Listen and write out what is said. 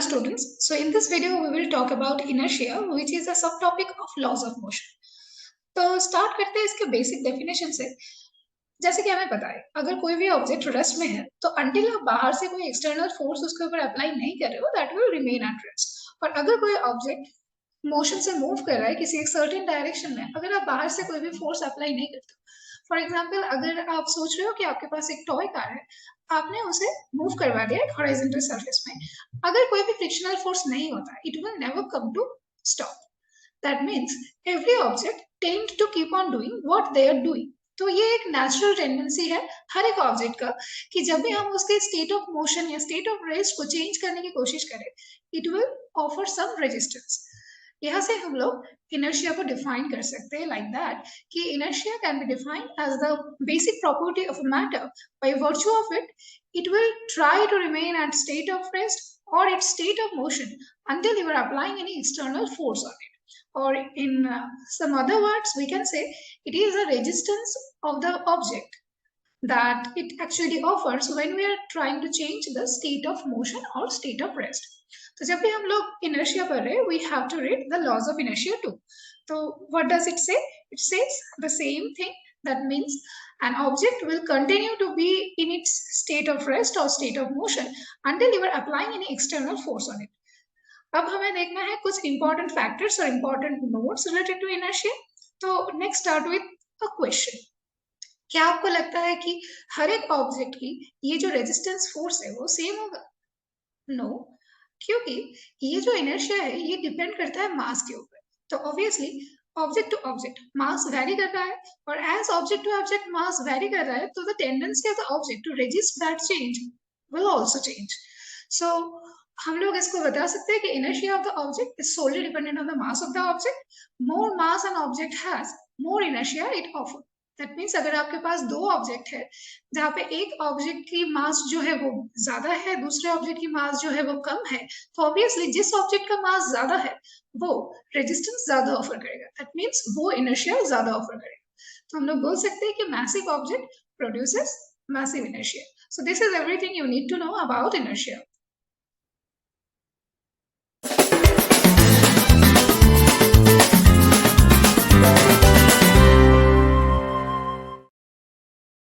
students. So in this video we will talk about inertia, which is a subtopic of laws of motion. तो start करते हैं इसके basic definition से। जैसे कि हमें पता है, अगर कोई भी ऑब्जेक्ट रेस्ट में है तो अंटिल आप बाहर से कोई एक्सटर्नल फोर्स उसके ऊपर अप्लाई नहीं कर रहे हो, that will remain at rest. और अगर कोई ऑब्जेक्ट मोशन से मूव कर रहा है किसी एक सर्टेन डायरेक्शन में, अगर आप बाहर से कोई भी फोर्स अप्लाई नहीं करते, फॉर एग्जाम्पल अगर आप सोच रहे हो कि आपके पास एक टॉय कार है, आपने उसे मूव करवा दिया एक हॉरिजॉन्टल सरफेस में, अगर कोई भी फ्रिक्शनल फोर्स नहीं होता, it will never come to stop. That means every object tend to keep on doing what they are doing. तो ये एक नेचुरल टेंडेंसी है हर एक ऑब्जेक्ट का कि जब भी हम उसके स्टेट ऑफ मोशन या स्टेट ऑफ रेस्ट को चेंज करने की कोशिश करें, it will offer some resistance. यहाँ से हम लोग इनर्शिया को डिफाइन कर सकते हैं लाइक दैट कि inertia can be defined as the basic property of a matter by virtue of it will try to remain at state of rest or its state of motion until you are applying any external force on it. Or in some other words, we can say it is a resistance of the object that it actually offers when we are trying to change the state of motion or state of rest. तो जब भी हम लोग inertia पढ़ रहे हैं, we have to read the laws of inertia too. So what does it say? It says the same thing. That means an object will continue to be in its state of rest or state of motion until you are applying any external force on it. अब हमें देखना है कुछ important factors और important notes related to inertia. तो next start with a question. क्या आपको लगता है कि हर एक ऑब्जेक्ट की ये जो रेजिस्टेंस फोर्स है वो सेम होगा? नो, क्योंकि ये जो इनर्शिया है ये डिपेंड करता है मास के ऊपर। तो obviously object to object mass vary कर रहा है, और as object to object mass vary कर रहा है तो the tendency of the object to resist that change will also change. So हम लोग इसको बता सकते हैं कि inertia of the object is solely dependent on the mass of the object. More mass an object has, more inertia it offer. That means अगर आपके पास दो ऑब्जेक्ट है जहाँ पे एक ऑब्जेक्ट की मास जो है वो ज्यादा है, दूसरे ऑब्जेक्ट की मास जो है वो कम है, तो ऑब्वियसली जिस ऑब्जेक्ट का मास ज्यादा है वो रेजिस्टेंस ज्यादा ऑफर करेगा। दैट मीन्स वो इनर्शिया ज्यादा ऑफर करेगा। तो हम लोग बोल सकते हैं कि massive object produces massive inertia. So this is everything you need to know about inertia.